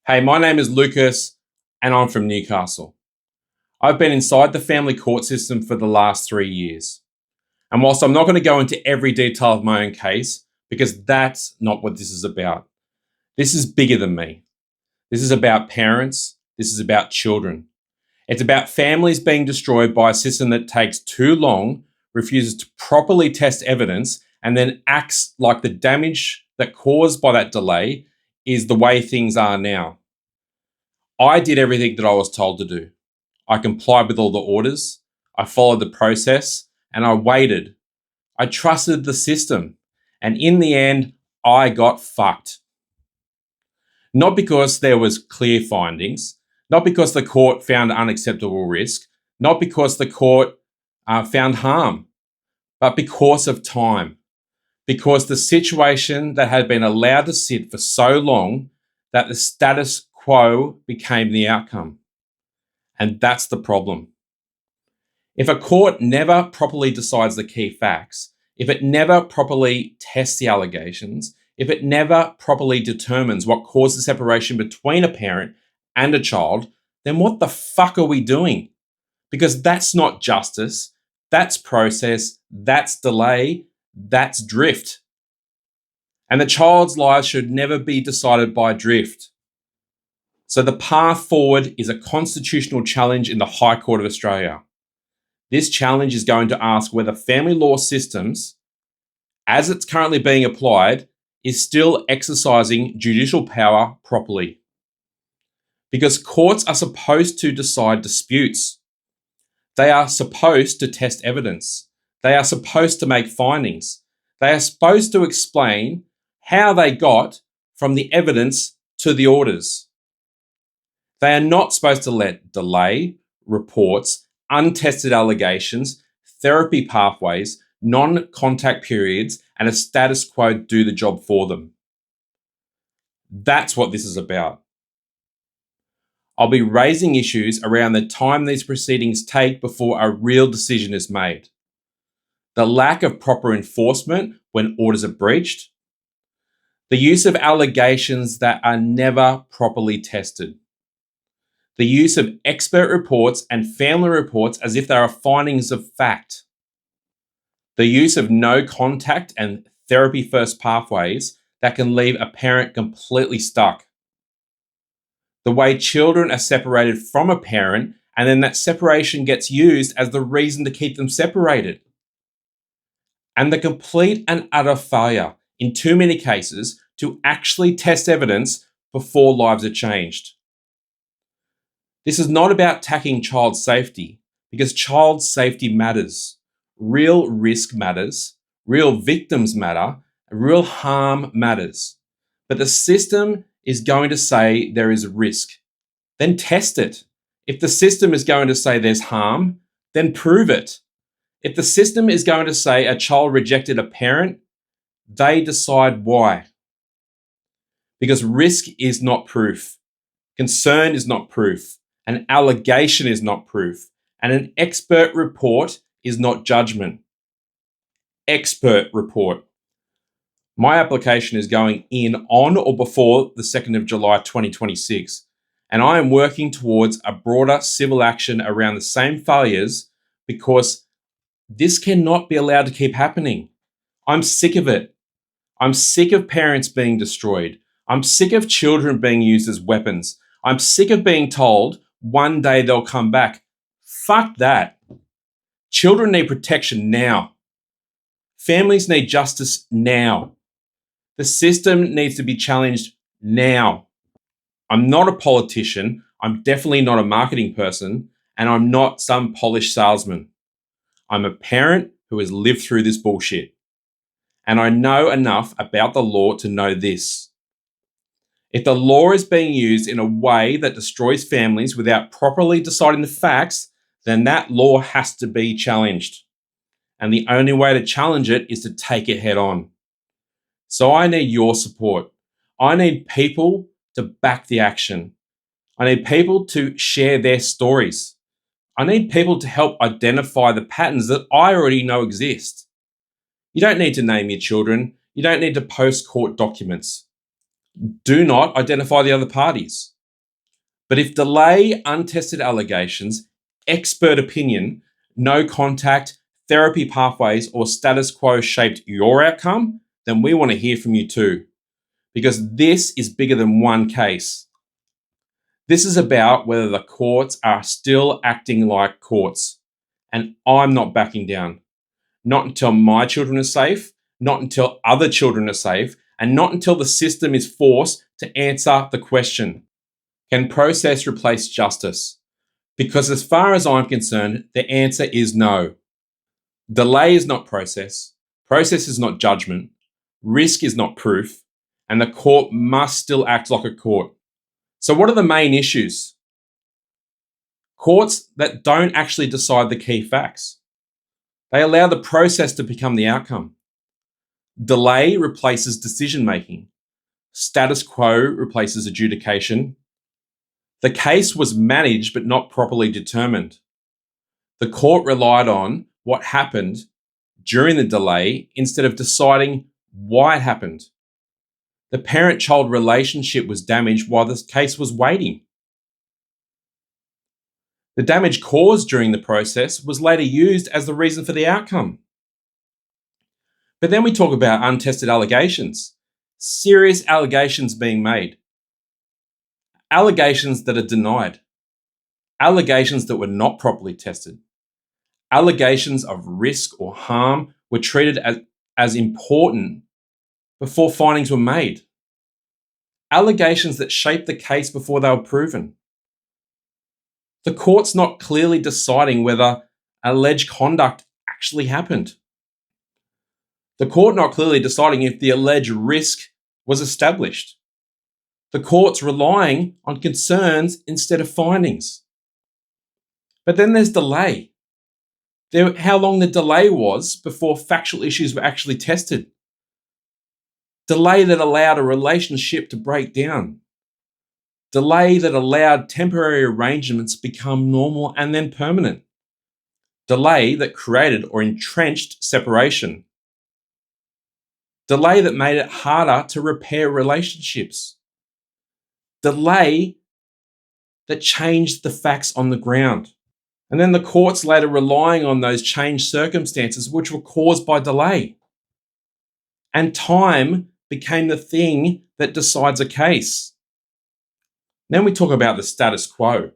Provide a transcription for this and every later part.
Hey, my name is Lucas and I'm from Newcastle. I've been inside the family court system for the last 3 years. And whilst I'm not going to go into every detail of my own case, because that's not what this is about, this is bigger than me. This is about parents. This is about children. It's about families being destroyed by a system that takes too long, refuses to properly test evidence, and then acts like the damage that caused by that delay is the way things are now. I did everything that I was told to do. I complied with all the orders. I followed the process and I waited. I trusted the system. And in the end, I got fucked. Not because there was clear findings, not because the court found unacceptable risk, not because the court found harm, but because of time. Because the situation that had been allowed to sit for so long that the status quo became the outcome. And that's the problem. If a court never properly decides the key facts, if it never properly tests the allegations, if it never properly determines what caused the separation between a parent and a child, then what the fuck are we doing? Because that's not justice, that's process, that's delay, that's drift. And the child's lives should never be decided by drift. So the path forward is a constitutional challenge in the High Court of Australia. This challenge is going to ask whether family law systems, as it's currently being applied, is still exercising judicial power properly. Because courts are supposed to decide disputes. They are supposed to test evidence. They are supposed to make findings. They are supposed to explain how they got from the evidence to the orders. They are not supposed to let delay, reports, untested allegations, therapy pathways, non-contact periods, and a status quo do the job for them. That's what this is about. I'll be raising issues around the time these proceedings take before a real decision is made. The lack of proper enforcement when orders are breached. The use of allegations that are never properly tested. The use of expert reports and family reports as if they are findings of fact. The use of no contact and therapy first pathways that can leave a parent completely stuck. The way children are separated from a parent and then that separation gets used as the reason to keep them separated. And the complete and utter failure in too many cases to actually test evidence before lives are changed. This is not about attacking child safety, because child safety matters. Real risk matters, real victims matter, real harm matters. But the system is going to say there is risk. Then test it. If the system is going to say there's harm, then prove it. If the system is going to say a child rejected a parent, they decide why. Because risk is not proof. Concern is not proof. An allegation is not proof. And an expert report is not judgment. Expert report. My application is going in on or before the 2nd of July 2026. And I am working towards a broader civil action around the same failures because this cannot be allowed to keep happening. I'm sick of it. I'm sick of parents being destroyed. I'm sick of children being used as weapons. I'm sick of being told one day they'll come back. Fuck that. Children need protection now. Families need justice now. The system needs to be challenged now. I'm not a politician. I'm definitely not a marketing person. And I'm not some polished salesman. I'm a parent who has lived through this bullshit. And I know enough about the law to know this. If the law is being used in a way that destroys families without properly deciding the facts, then that law has to be challenged. And the only way to challenge it is to take it head on. So I need your support. I need people to back the action. I need people to share their stories. I need people to help identify the patterns that I already know exist. You don't need to name your children. You don't need to post court documents. Do not identify the other parties. But if delay, untested allegations, expert opinion, no contact, therapy pathways, or status quo shaped your outcome, then we want to hear from you too. Because this is bigger than one case. This is about whether the courts are still acting like courts. And I'm not backing down. Not until my children are safe, not until other children are safe, and not until the system is forced to answer the question, can process replace justice? Because as far as I'm concerned, the answer is no. Delay is not process. Process is not judgment. Risk is not proof. And the court must still act like a court. So what are the main issues? Courts that don't actually decide the key facts. They allow the process to become the outcome. Delay replaces decision making. Status quo replaces adjudication. The case was managed but not properly determined. The court relied on what happened during the delay instead of deciding why it happened. The parent-child relationship was damaged while the case was waiting. The damage caused during the process was later used as the reason for the outcome. But then we talk about untested allegations. Serious allegations being made. Allegations that are denied. Allegations that were not properly tested. Allegations of risk or harm were treated as important before findings were made. Allegations that shaped the case before they were proven. The court's not clearly deciding whether alleged conduct actually happened. The court not clearly deciding if the alleged risk was established. The court's relying on concerns instead of findings. But then there's delay. How long the delay was before factual issues were actually tested. Delay that allowed a relationship to break down. Delay that allowed temporary arrangements to become normal and then permanent. Delay that created or entrenched separation. Delay that made it harder to repair relationships. Delay that changed the facts on the ground. And then the courts later relying on those changed circumstances which were caused by delay. And time became the thing that decides a case. Then we talk about the status quo.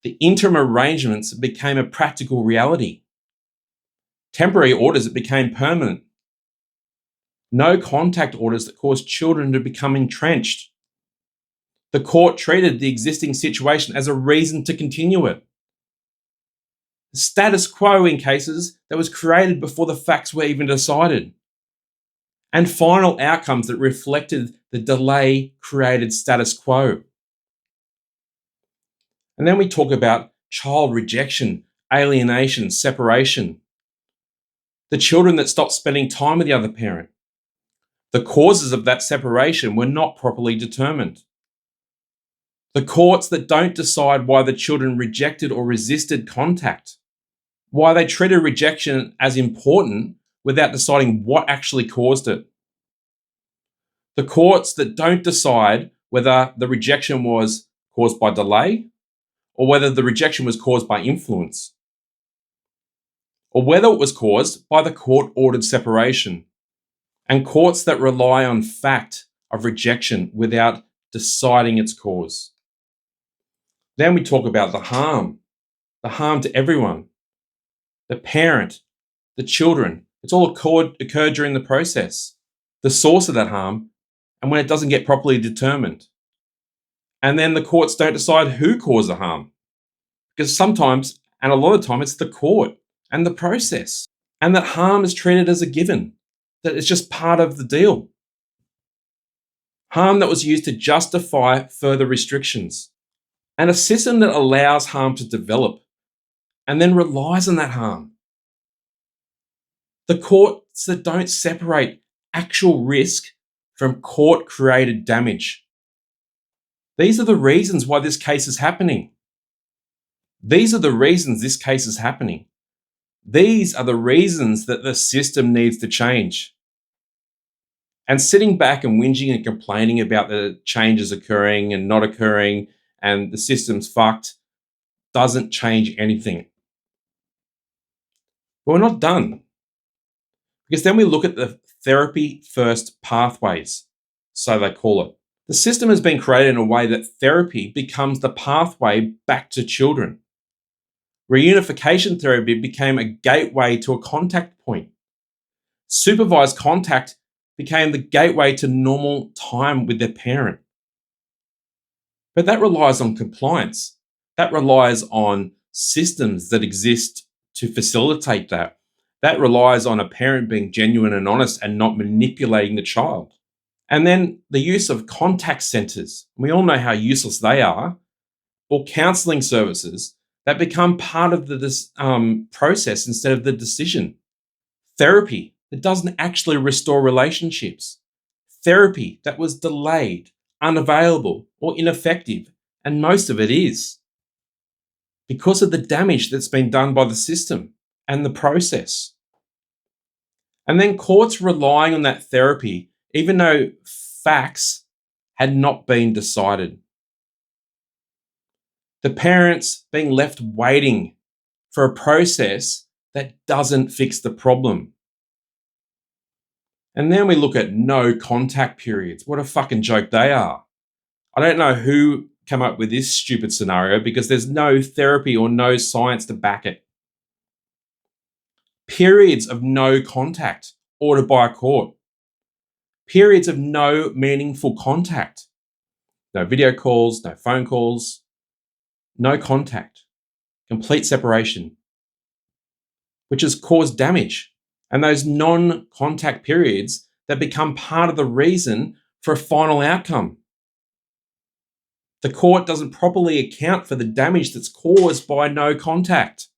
The interim arrangements became a practical reality. Temporary orders that became permanent. No contact orders that caused children to become entrenched. The court treated the existing situation as a reason to continue it. The status quo in cases that was created before the facts were even decided. And final outcomes that reflected the delay created status quo. And then we talk about child rejection, alienation, separation. The children that stopped spending time with the other parent. The causes of that separation were not properly determined. The courts that don't decide why the children rejected or resisted contact. Why they treated rejection as important without deciding what actually caused it. The courts that don't decide whether the rejection was caused by delay or whether the rejection was caused by influence or whether it was caused by the court-ordered separation. And courts that rely on fact of rejection without deciding its cause. Then we talk about the harm to everyone, the parent, the children. It's all occurred during the process, the source of that harm, and when it doesn't get properly determined. And then the courts don't decide who caused the harm, because sometimes, and a lot of the time, it's the court and the process, and that harm is treated as a given, that it's just part of the deal. Harm that was used to justify further restrictions, and a system that allows harm to develop and then relies on that harm. The courts that don't separate actual risk from court-created damage. These are the reasons why this case is happening. These are the reasons this case is happening. These are the reasons that the system needs to change. And sitting back and whinging and complaining about the changes occurring and not occurring and the system's fucked doesn't change anything. But we're not done. Because then we look at the therapy first pathways, so they call it. The system has been created in a way that therapy becomes the pathway back to children. Reunification therapy became a gateway to a contact point. Supervised contact became the gateway to normal time with their parent. But that relies on compliance. That relies on systems that exist to facilitate that. That relies on a parent being genuine and honest and not manipulating the child. And then the use of contact centers. We all know how useless they are, or counseling services that become part of the process instead of the decision. Therapy that doesn't actually restore relationships. Therapy that was delayed, unavailable, or ineffective, and most of it is because of the damage that's been done by the system and the process. And then courts relying on that therapy, even though facts had not been decided. The parents being left waiting for a process that doesn't fix the problem. And then we look at no contact periods. What a fucking joke they are. I don't know who came up with this stupid scenario because there's no therapy or no science to back it. Periods of no contact ordered by a court. Periods of no meaningful contact. No video calls, no phone calls, no contact. Complete separation, which has caused damage. And those non-contact periods that become part of the reason for a final outcome. The court doesn't properly account for the damage that's caused by no contact.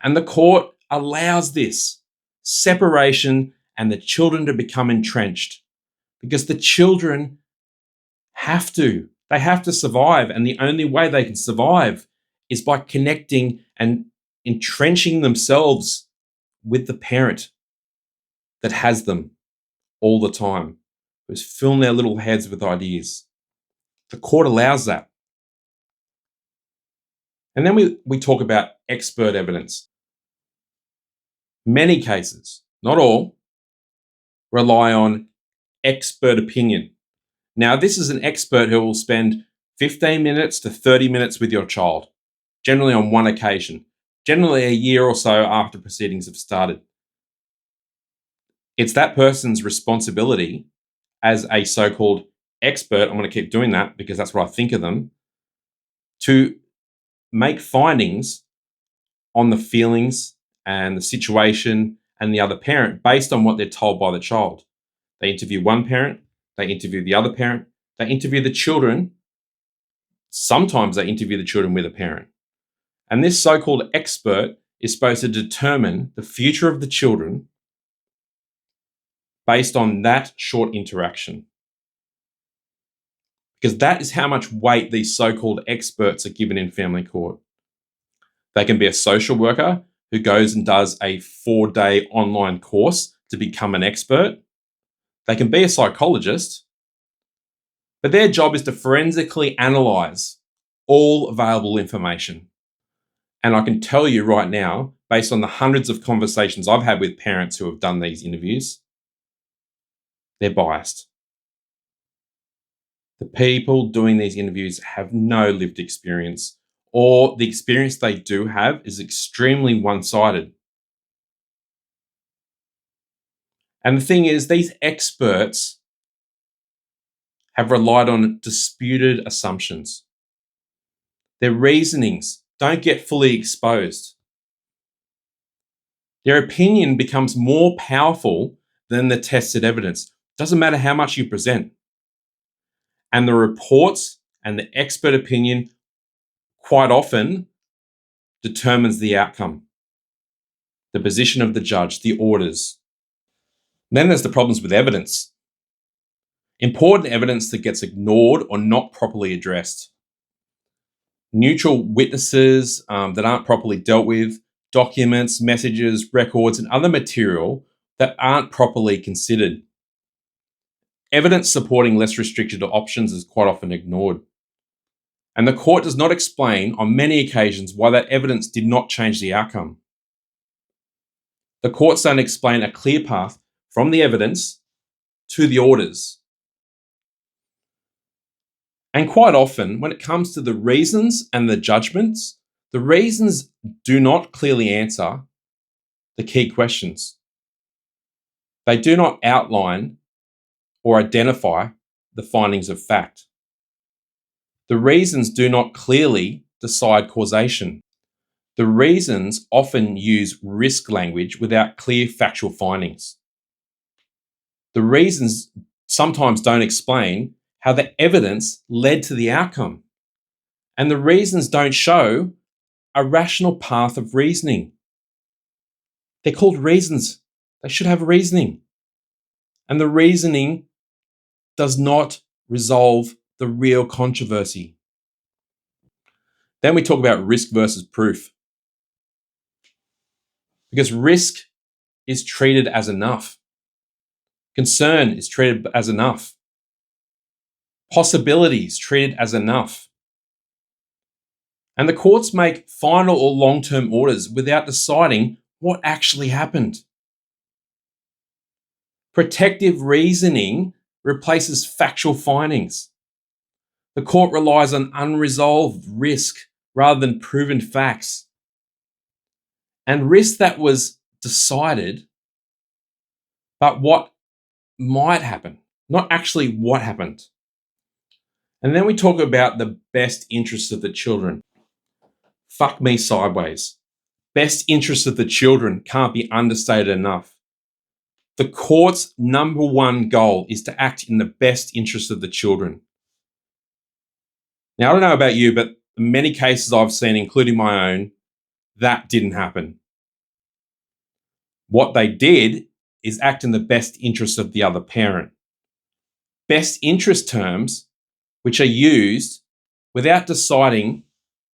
And the court allows this separation and the children to become entrenched because the children have to. They have to survive. And the only way they can survive is by connecting and entrenching themselves with the parent that has them all the time, who's filling their little heads with ideas. The court allows that. And then we talk about expert evidence. Many cases, not all, rely on expert opinion. Now, this is an expert who will spend 15 minutes to 30 minutes with your child, generally on one occasion, generally a year or so after proceedings have started. It's that person's responsibility as a so-called expert, I'm going to keep doing that because that's what I think of them, to make findings on the feelings and the situation and the other parent based on what they're told by the child. They interview one parent, they interview the other parent, they interview the children. Sometimes they interview the children with a parent. And this so-called expert is supposed to determine the future of the children based on that short interaction. Because that is how much weight these so-called experts are given in family court. They can be a social worker who goes and does a 4-day online course to become an expert. They can be a psychologist, but their job is to forensically analyze all available information. And I can tell you right now, based on the hundreds of conversations I've had with parents who have done these interviews, they're biased. The people doing these interviews have no lived experience, or the experience they do have is extremely one-sided. And the thing is, these experts have relied on disputed assumptions. Their reasonings don't get fully exposed. Their opinion becomes more powerful than the tested evidence. Doesn't matter how much you present. And the reports and the expert opinion quite often determines the outcome, the position of the judge, the orders. Then there's the problems with evidence. Important evidence that gets ignored or not properly addressed. Neutral witnesses that aren't properly dealt with, documents, messages, records, and other material that aren't properly considered. Evidence supporting less restricted options is quite often ignored. And the court does not explain on many occasions why that evidence did not change the outcome. The courts don't explain a clear path from the evidence to the orders. And quite often, when it comes to the reasons and the judgments, the reasons do not clearly answer the key questions. They do not outline or identify the findings of fact. The reasons do not clearly decide causation. The reasons often use risk language without clear factual findings. The reasons sometimes don't explain how the evidence led to the outcome. And the reasons don't show a rational path of reasoning. They're called reasons. They should have reasoning. And the reasoning does not resolve the real controversy. Then we talk about risk versus proof. Because risk is treated as enough. Concern is treated as enough. Possibilities treated as enough. And the courts make final or long-term orders without deciding what actually happened. Protective reasoning replaces factual findings. The court relies on unresolved risk rather than proven facts. And risk that was decided, but what might happen, not actually what happened. And then we talk about the best interests of the children. Fuck me sideways. Best interests of the children can't be understated enough. The court's number one goal is to act in the best interest of the children. Now, I don't know about you, but in many cases I've seen, including my own, that didn't happen. What they did is act in the best interest of the other parent. Best interest terms which are used without deciding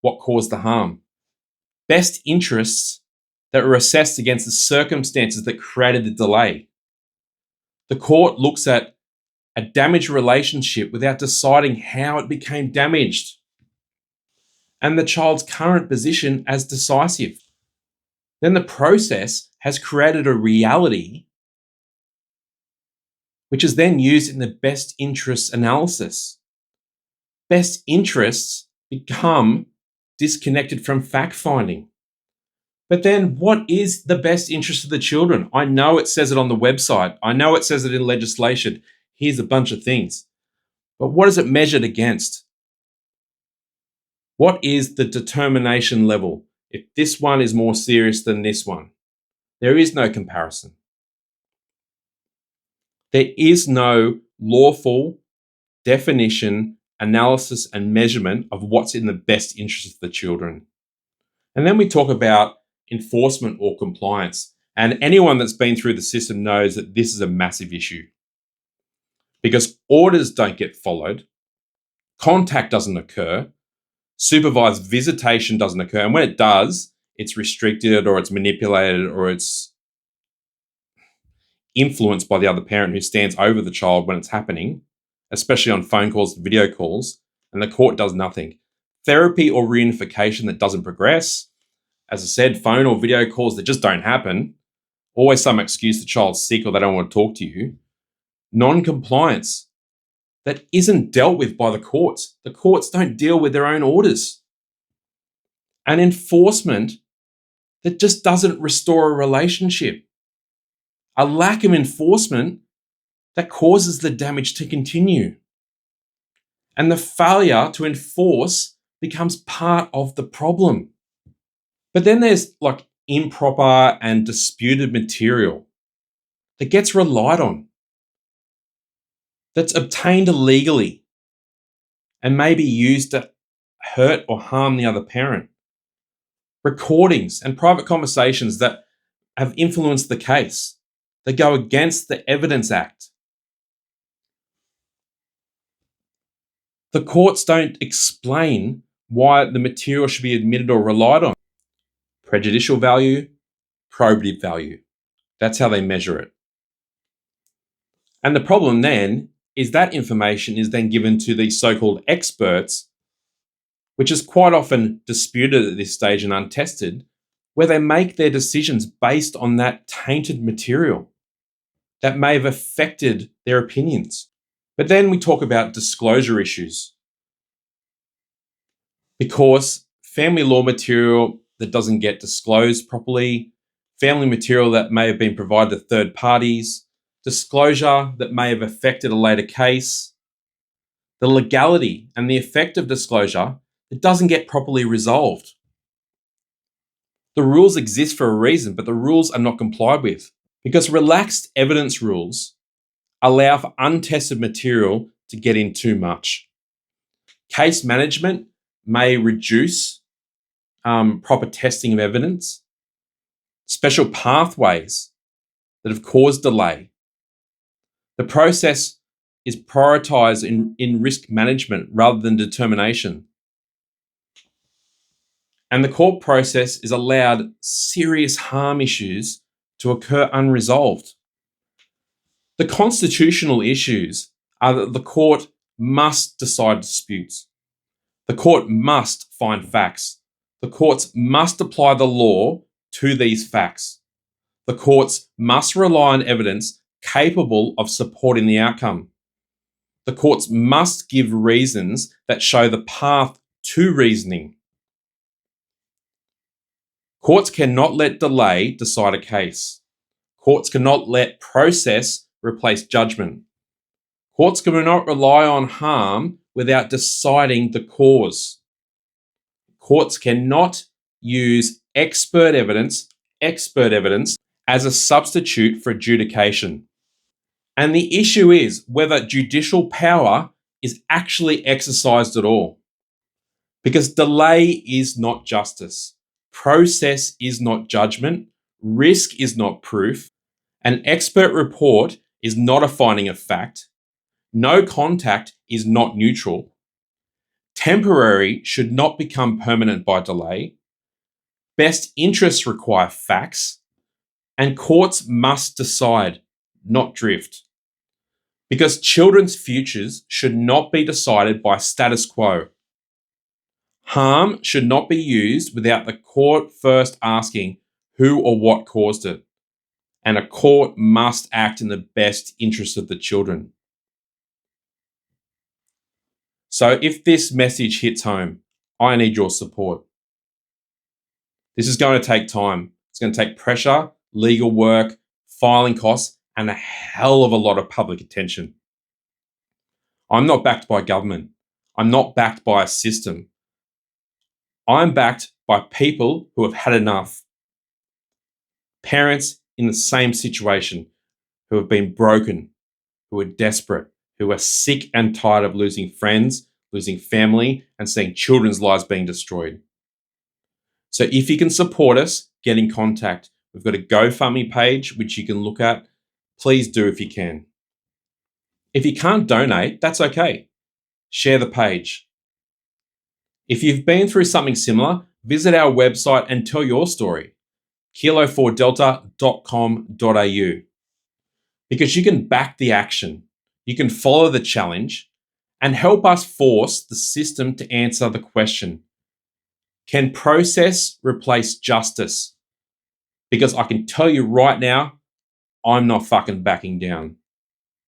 what caused the harm. Best interests that were assessed against the circumstances that created the delay. The court looks at a damaged relationship without deciding how it became damaged, and the child's current position as decisive. Then the process has created a reality which is then used in the best interests analysis. Best interests become disconnected from fact finding. But then what is the best interest of the children? I know it says it on the website. I know it says it in legislation. Here's a bunch of things. But what is it measured against? What is the determination level? If this one is more serious than this one, there is no comparison. There is no lawful definition, analysis, and measurement of what's in the best interest of the children. And then we talk about enforcement or compliance. And anyone that's been through the system knows that this is a massive issue. Because orders don't get followed, contact doesn't occur, supervised visitation doesn't occur, and when it does, it's restricted or it's manipulated or it's influenced by the other parent who stands over the child when it's happening, especially on phone calls and video calls, and the court does nothing. Therapy or reunification that doesn't progress, as I said, phone or video calls that just don't happen, always some excuse the child's sick or they don't want to talk to you. Non-compliance that isn't dealt with by the courts. The courts don't deal with their own orders. And enforcement that just doesn't restore a relationship. A lack of enforcement that causes the damage to continue. And the failure to enforce becomes part of the problem. But then there's like improper and disputed material that gets relied on, that's obtained illegally and may be used to hurt or harm the other parent. Recordings and private conversations that have influenced the case, that go against the Evidence Act. The courts don't explain why the material should be admitted or relied on. Prejudicial value, probative value. That's how they measure it. And the problem then is that information is then given to these so-called experts which is quite often disputed at this stage and untested, where they make their decisions based on that tainted material that may have affected their opinions. But then we talk about disclosure issues. Because family law material that doesn't get disclosed properly, family material that may have been provided to third parties, disclosure that may have affected a later case, the legality and the effect of disclosure that doesn't get properly resolved. The rules exist for a reason, but the rules are not complied with because relaxed evidence rules allow for untested material to get in too much. Case management may reduce proper testing of evidence, special pathways that have caused delay. The process is prioritized in risk management rather than determination. And the court process is allowed serious harm issues to occur unresolved. The constitutional issues are that the court must decide disputes. The court must find facts. The courts must apply the law to these facts. The courts must rely on evidence capable of supporting the outcome. The courts must give reasons that show the path to reasoning. Courts cannot let delay decide a case. Courts cannot let process replace judgment. Courts cannot rely on harm without deciding the cause. Courts cannot use expert evidence as a substitute for adjudication. And the issue is whether judicial power is actually exercised at all. Because delay is not justice. Process is not judgment. Risk is not proof. An expert report is not a finding of fact. No contact is not neutral. Temporary should not become permanent by delay. Best interests require facts. And courts must decide, not drift. Because children's futures should not be decided by status quo. Harm should not be used without the court first asking who or what caused it. And a court must act in the best interest of the children. So if this message hits home, I need your support. This is going to take time. It's going to take pressure, legal work, filing costs, and a hell of a lot of public attention. I'm not backed by government. I'm not backed by a system. I'm backed by people who have had enough. Parents in the same situation who have been broken, who are desperate, who are sick and tired of losing friends, losing family, and seeing children's lives being destroyed. So if you can support us, get in contact. We've got a GoFundMe page, which you can look at. Please do if you can. If you can't donate, that's okay. Share the page. If you've been through something similar, visit our website and tell your story, kilo4delta.com.au. Because you can back the action, you can follow the challenge, and help us force the system to answer the question, can process replace justice? Because I can tell you right now, I'm not fucking backing down.